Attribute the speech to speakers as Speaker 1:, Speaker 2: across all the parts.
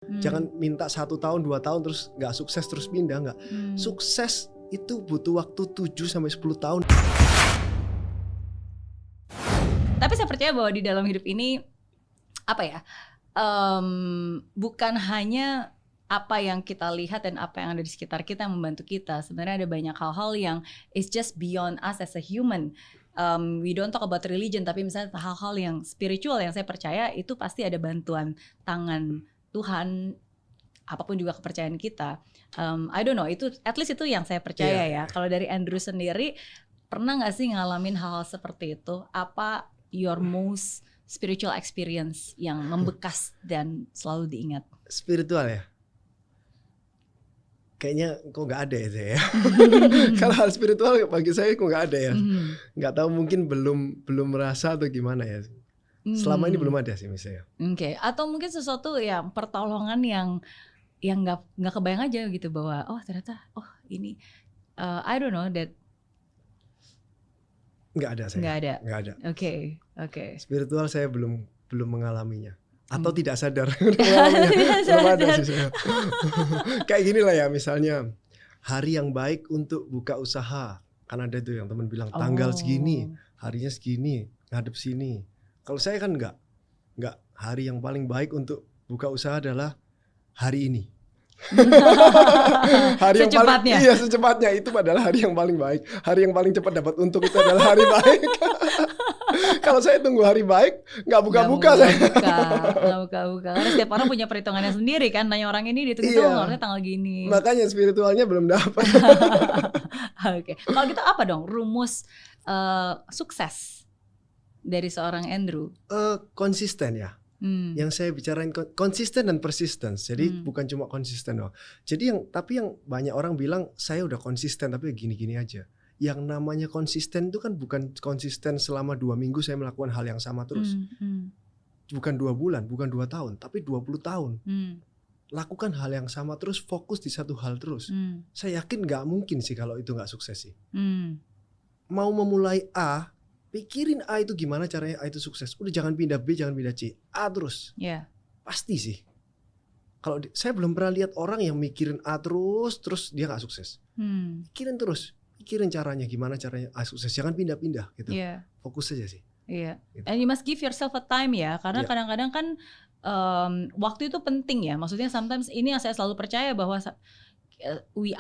Speaker 1: Jangan minta 1 tahun 2 tahun terus nggak sukses terus pindah, nggak. Sukses itu butuh waktu 7-10 tahun.
Speaker 2: Tapi saya percaya bahwa di dalam hidup ini bukan hanya apa yang kita lihat dan apa yang ada di sekitar kita yang membantu kita. Sebenarnya ada banyak hal-hal yang is just beyond us as a human. We don't talk about religion, tapi misalnya hal-hal yang spiritual yang saya percaya itu pasti ada bantuan tangan Tuhan, apapun juga kepercayaan kita. I don't know, itu at least itu yang saya percaya ya. Kalau dari Andrew sendiri, pernah nggak sih ngalamin hal-hal seperti itu? Apa your most spiritual experience yang membekas dan selalu diingat?
Speaker 1: Spiritual ya? Kayaknya kok nggak ada ya saya. Kalau hal spiritual bagi saya kok nggak ada ya. Nggak tahu, mungkin belum merasa atau gimana ya. Selama ini belum ada sih misalnya.
Speaker 2: Oke. Atau mungkin sesuatu yang pertolongan yang nggak kebayang aja gitu bahwa ternyata ini I don't know that.
Speaker 1: Nggak ada saya. Nggak ada.
Speaker 2: Oke.
Speaker 1: Spiritual saya belum mengalaminya. Atau tidak sadar belum ada sih saya. Kayak gini lah ya, misalnya hari yang baik untuk buka usaha, kan ada tuh yang teman bilang tanggal segini, harinya segini, ngadep sini. Kalau saya kan enggak, hari yang paling baik untuk buka usaha adalah hari ini. Hari
Speaker 2: secepatnya.
Speaker 1: Yang paling, secepatnya itu adalah hari yang paling baik. Hari yang paling cepat dapat untung itu adalah hari baik. Kalau saya tunggu hari baik, nggak buka-buka saya.
Speaker 2: Nggak buka-buka. Karena setiap orang punya perhitungannya sendiri kan. Nanya orang ini dihitung-hitung harusnya tanggal gini.
Speaker 1: Makanya spiritualnya belum dapat.
Speaker 2: Oke. Kalau gitu apa dong rumus sukses dari seorang Andrew?
Speaker 1: Konsisten ya. Yang saya bicarain konsisten dan persistence. Jadi bukan cuma konsisten doang. Jadi yang banyak orang bilang saya udah konsisten tapi gini-gini aja. Yang namanya konsisten itu kan bukan konsisten selama 2 minggu saya melakukan hal yang sama terus. Bukan 2 bulan, bukan 2 tahun, tapi 20 tahun. Lakukan hal yang sama terus, fokus di satu hal terus. Saya yakin gak mungkin sih kalau itu gak sukses sih. Mau memulai A, pikirin A itu gimana caranya A itu sukses. Udah jangan pindah B, jangan pindah C. A terus. Pasti sih. Kalau saya belum pernah lihat orang yang mikirin A terus dia gak sukses. Pikirin terus. Pikirin caranya, gimana caranya A sukses. Jangan pindah-pindah gitu. Fokus aja sih.
Speaker 2: Gitu. And you must give yourself a time ya. Karena kadang-kadang kan waktu itu penting ya. Maksudnya sometimes ini yang saya selalu percaya bahwa we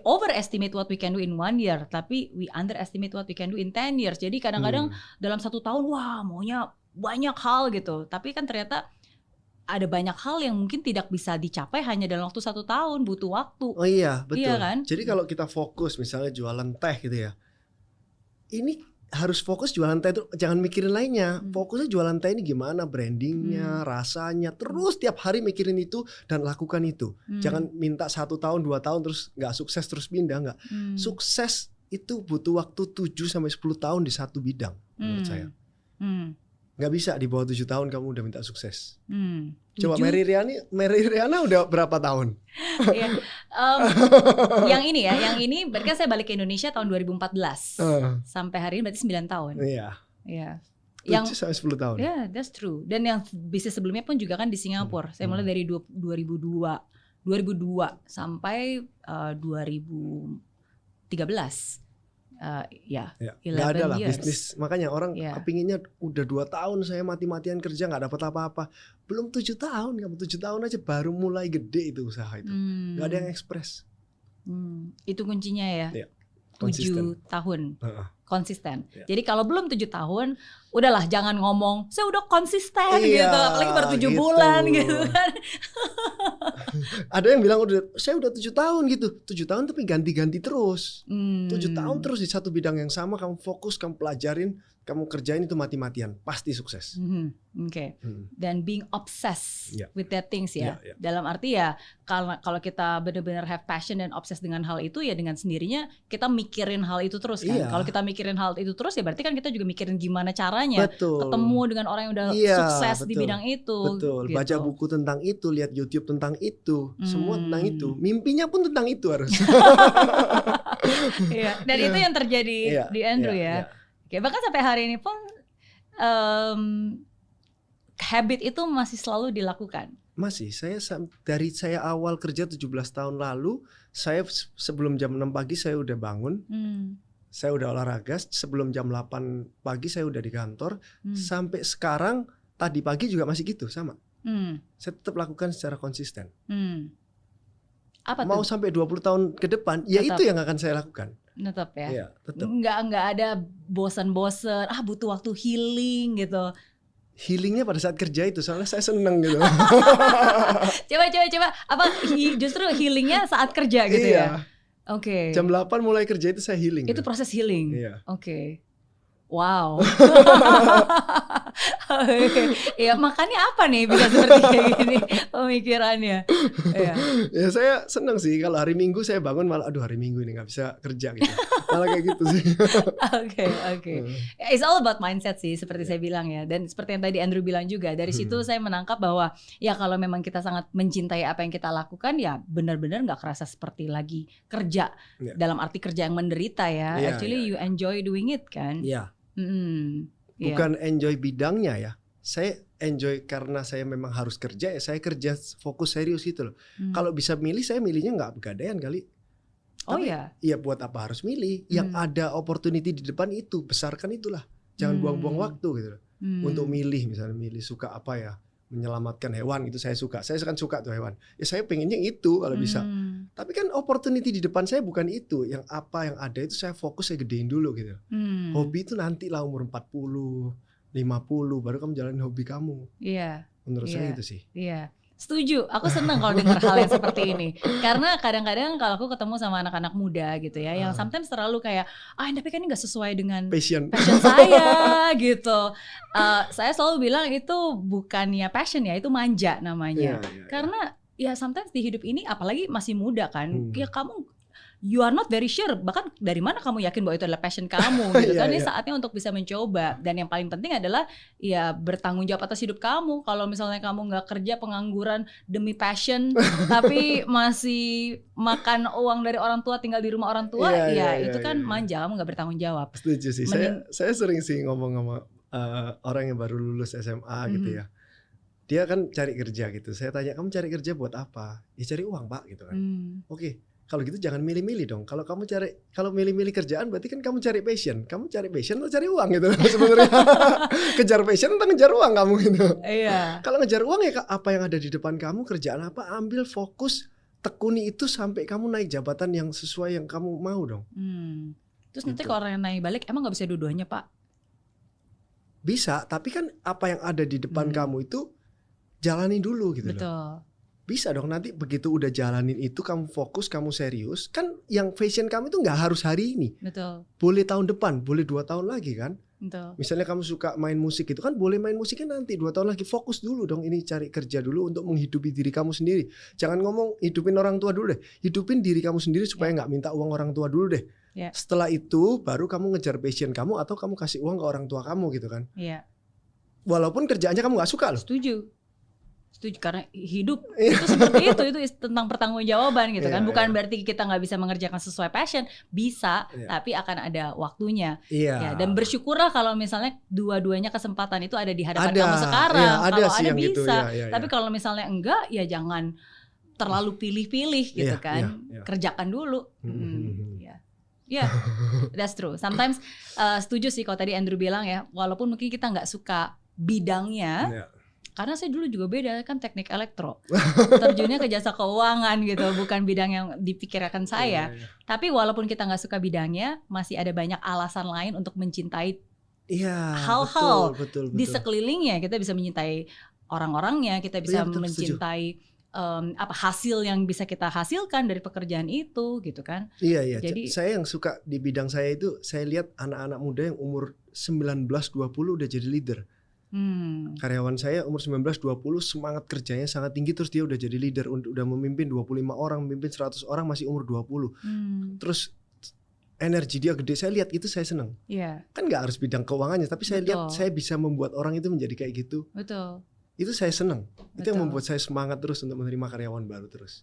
Speaker 2: overestimate what we can do in 1 year, tapi we underestimate what we can do in 10 years. Jadi kadang-kadang dalam 1 tahun maunya banyak hal gitu, tapi kan ternyata ada banyak hal yang mungkin tidak bisa dicapai hanya dalam waktu 1 tahun, butuh waktu.
Speaker 1: Oh iya, betul.
Speaker 2: Iya kan?
Speaker 1: Jadi kalau kita fokus misalnya jualan teh gitu ya, ini harus fokus jualan teh itu, jangan mikirin lainnya. Fokusnya jualan teh ini gimana, brandingnya, rasanya. Terus tiap hari mikirin itu dan lakukan itu. Jangan minta 1 tahun 2 tahun terus nggak sukses terus pindah, nggak. Sukses itu butuh waktu 7-10 tahun di satu bidang menurut saya. Nggak bisa di bawah 7 tahun kamu udah minta sukses. Coba Mary Riana udah berapa tahun?
Speaker 2: Yang ini berarti kan saya balik ke Indonesia tahun 2014 sampai hari ini berarti 9 tahun. Iya.
Speaker 1: 7-10 tahun.
Speaker 2: That's true. Dan yang bisnis sebelumnya pun juga kan di Singapura. Saya mulai dari 2002 sampai 2013.
Speaker 1: Nggak ada lah bisnis. Makanya orang kepinginnya udah 2 tahun saya mati-matian kerja nggak dapat apa-apa. Belum 7 tahun, kamu 7 tahun aja baru mulai gede itu usaha itu. Nggak ada yang ekspres.
Speaker 2: Itu kuncinya ya. 7 tahun konsisten. Jadi kalau belum 7 tahun, udahlah jangan ngomong saya udah konsisten gitu, apalagi baru 7 bulan gitu kan.
Speaker 1: Ada yang bilang saya udah 7 tahun gitu. 7 tahun tapi ganti-ganti terus. 7 tahun terus di satu bidang yang sama, kamu fokus, kamu pelajarin, kamu kerjain itu mati-matian, pasti sukses. Dan being obsessed with that things ya. Dalam arti ya kalau kita benar-benar have passion dan obsessed dengan hal itu ya dengan sendirinya kita mikirin hal itu terus kan. Kalau kita mikirin hal itu terus ya berarti kan kita juga mikirin gimana caranya ketemu dengan orang yang udah sukses di bidang itu. Betul.
Speaker 2: Gitu.
Speaker 1: Baca buku tentang itu, lihat YouTube tentang itu, semua tentang itu. Mimpinya pun tentang itu harus.
Speaker 2: Dan itu yang terjadi di Andrew ya. Oke, bahkan sampai hari ini pun habit itu masih selalu dilakukan.
Speaker 1: Masih, dari saya awal kerja 17 tahun lalu, saya sebelum jam 6 pagi saya udah bangun. Saya udah olahraga, sebelum jam 8 pagi saya udah di kantor. Sampai sekarang, tadi pagi juga masih gitu, sama. Saya tetap lakukan secara konsisten.
Speaker 2: Apa
Speaker 1: Mau
Speaker 2: tuh?
Speaker 1: sampai 20 tahun ke depan, ya
Speaker 2: Tetap.
Speaker 1: itu yang akan saya lakukan.
Speaker 2: Tetap ya?
Speaker 1: Iya, tetap.
Speaker 2: Nggak ada bosan-bosan, butuh waktu healing gitu.
Speaker 1: Healingnya pada saat kerja itu, soalnya saya seneng gitu.
Speaker 2: Coba. Apa justru healingnya saat kerja gitu ya? Oke.
Speaker 1: Jam 8 mulai kerja itu saya healing.
Speaker 2: Itu proses healing?
Speaker 1: Iya.
Speaker 2: Oke. Wow. Ya makanya apa nih bisa seperti kayak gini pemikirannya.
Speaker 1: Ya saya seneng sih kalau hari Minggu saya bangun malah aduh hari Minggu ini nggak bisa kerja gitu. Malah kayak gitu sih.
Speaker 2: Oke. It's all about mindset sih seperti saya bilang ya. Dan seperti yang tadi Andrew bilang juga, dari situ saya menangkap bahwa ya kalau memang kita sangat mencintai apa yang kita lakukan, ya benar-benar nggak kerasa seperti lagi kerja. Dalam arti kerja yang menderita ya. Actually you enjoy doing it kan.
Speaker 1: Iya. Bukan enjoy bidangnya ya. Saya enjoy karena saya memang harus kerja ya. Saya kerja fokus serius gitu loh. Kalau bisa milih, saya milihnya nggak begadaian kali. Iya, buat apa harus milih? Yang ada opportunity di depan itu, besarkan itulah. Jangan buang-buang waktu gitu loh. Untuk milih, misalnya milih suka apa ya, menyelamatkan hewan itu saya suka. Saya kan suka tuh hewan. Ya saya pengennya itu kalau bisa. Tapi kan opportunity di depan saya bukan itu. Yang apa yang ada itu saya fokus, saya gedein dulu gitu. Hobi itu nanti lah umur 40, 50 baru kamu jalanin hobi kamu.
Speaker 2: Iya.
Speaker 1: Menurut saya itu sih.
Speaker 2: Iya. Setuju, aku seneng kalau dengar hal yang seperti ini. Karena kadang-kadang kalau aku ketemu sama anak-anak muda gitu ya, yang sometimes terlalu kayak, tapi kan ini gak sesuai dengan passion saya gitu. Saya selalu bilang itu bukannya passion ya, itu manja namanya. Karena ya sometimes di hidup ini, apalagi masih muda kan, ya kamu you are not very sure, bahkan dari mana kamu yakin bahwa itu adalah passion kamu gitu kan. Ini saatnya untuk bisa mencoba, dan yang paling penting adalah ya bertanggung jawab atas hidup kamu. Kalau misalnya kamu nggak kerja, pengangguran demi passion tapi masih makan uang dari orang tua, tinggal di rumah orang tua, itu kan manja, kamu nggak bertanggung jawab.
Speaker 1: Setuju sih. Saya sering sih ngomong sama orang yang baru lulus SMA gitu ya. Dia kan cari kerja gitu. Saya tanya, kamu cari kerja buat apa? Ya cari uang Pak gitu kan. Oke. Kalau gitu jangan milih-milih dong. Kalau milih-milih kerjaan berarti kan kamu cari passion. Kamu cari passion atau cari uang gitu sebenarnya. Kejar passion atau ngejar uang kamu gitu.
Speaker 2: Iya.
Speaker 1: Kalau ngejar uang ya apa yang ada di depan kamu, kerjaan apa, ambil fokus, tekuni itu sampai kamu naik jabatan yang sesuai yang kamu mau dong.
Speaker 2: Terus nanti kalau orang yang naik balik, emang nggak bisa dua-duanya Pak?
Speaker 1: Bisa, tapi kan apa yang ada di depan kamu itu jalani dulu gitu.
Speaker 2: Betul.
Speaker 1: Loh. Bisa dong, nanti begitu udah jalanin itu kamu fokus, kamu serius. Kan yang passion kamu itu gak harus hari ini.
Speaker 2: Betul.
Speaker 1: Boleh tahun depan, boleh 2 tahun lagi kan.
Speaker 2: Betul.
Speaker 1: Misalnya kamu suka main musik itu kan boleh main musiknya nanti 2 tahun lagi. Fokus dulu dong, ini cari kerja dulu untuk menghidupi diri kamu sendiri. Jangan ngomong hidupin orang tua dulu deh. Hidupin diri kamu sendiri supaya gak minta uang orang tua dulu deh. Setelah itu baru kamu ngejar passion kamu atau kamu kasih uang ke orang tua kamu gitu kan. Walaupun kerjaannya kamu gak suka loh.
Speaker 2: Setuju, karena hidup itu seperti itu tentang pertanggungjawaban gitu kan. Bukan berarti kita nggak bisa mengerjakan sesuai passion, bisa, tapi akan ada waktunya. Ya, dan bersyukurlah kalau misalnya dua-duanya kesempatan itu ada di hadapan kamu sekarang. Kalau ada bisa, gitu, tapi kalau misalnya enggak, ya jangan terlalu pilih-pilih gitu kan. Kerjakan dulu. That's true. Sometimes setuju sih kalau tadi Andrew bilang ya, walaupun mungkin kita nggak suka bidangnya. Karena saya dulu juga beda kan, teknik elektro, terjunnya ke jasa keuangan gitu, bukan bidang yang dipikirkan saya. Tapi walaupun kita nggak suka bidangnya, masih ada banyak alasan lain untuk mencintai hal-hal di sekelilingnya. Kita bisa mencintai orang-orangnya, kita bisa mencintai hasil yang bisa kita hasilkan dari pekerjaan itu gitu kan.
Speaker 1: Jadi saya yang suka di bidang saya itu, saya lihat anak-anak muda yang umur 19-20 udah jadi leader. Karyawan saya umur 19-20 semangat kerjanya sangat tinggi, terus dia udah jadi leader, udah memimpin 25 orang, memimpin 100 orang masih umur 20. Terus energi dia gede, saya lihat itu saya senang. Kan gak harus bidang keuangannya, tapi saya lihat saya bisa membuat orang itu menjadi kayak gitu. Itu saya senang. Itu yang membuat saya semangat terus untuk menerima karyawan baru terus.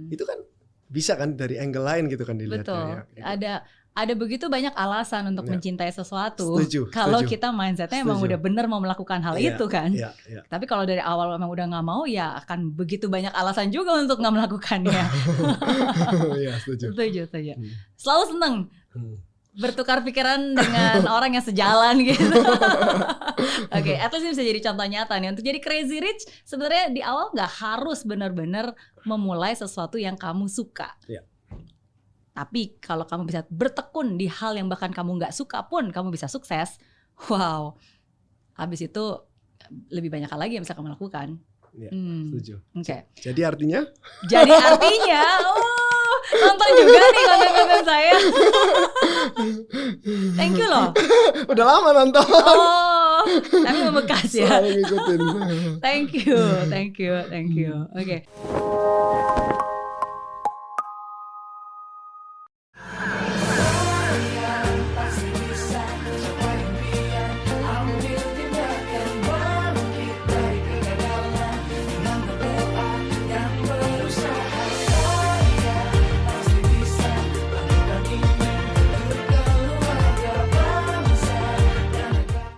Speaker 1: Itu kan bisa kan dari angle lain gitu kan dilihatnya.
Speaker 2: Betul. Ya, gitu. ada begitu banyak alasan untuk mencintai sesuatu.
Speaker 1: Kalau
Speaker 2: kita mindsetnya emang udah bener mau melakukan hal itu kan. Tapi kalau dari awal emang udah nggak mau, ya akan begitu banyak alasan juga untuk nggak melakukannya. Setuju. Selalu seneng bertukar pikiran dengan orang yang sejalan gitu. Oke, at least ini bisa jadi contoh nyata nih. Untuk jadi crazy rich, sebenarnya di awal nggak harus benar-benar memulai sesuatu yang kamu suka. Tapi kalau kamu bisa bertekun di hal yang bahkan kamu nggak suka pun kamu bisa sukses, wow. Habis itu lebih banyak hal lagi yang bisa kamu lakukan.
Speaker 1: Setuju.
Speaker 2: Oke.
Speaker 1: Jadi artinya,
Speaker 2: nonton juga nih konten-konten saya. Thank you loh.
Speaker 1: Udah lama nonton.
Speaker 2: Oh, tapi membekas ya.
Speaker 1: Selalu ngikutin.
Speaker 2: Thank you. Oke.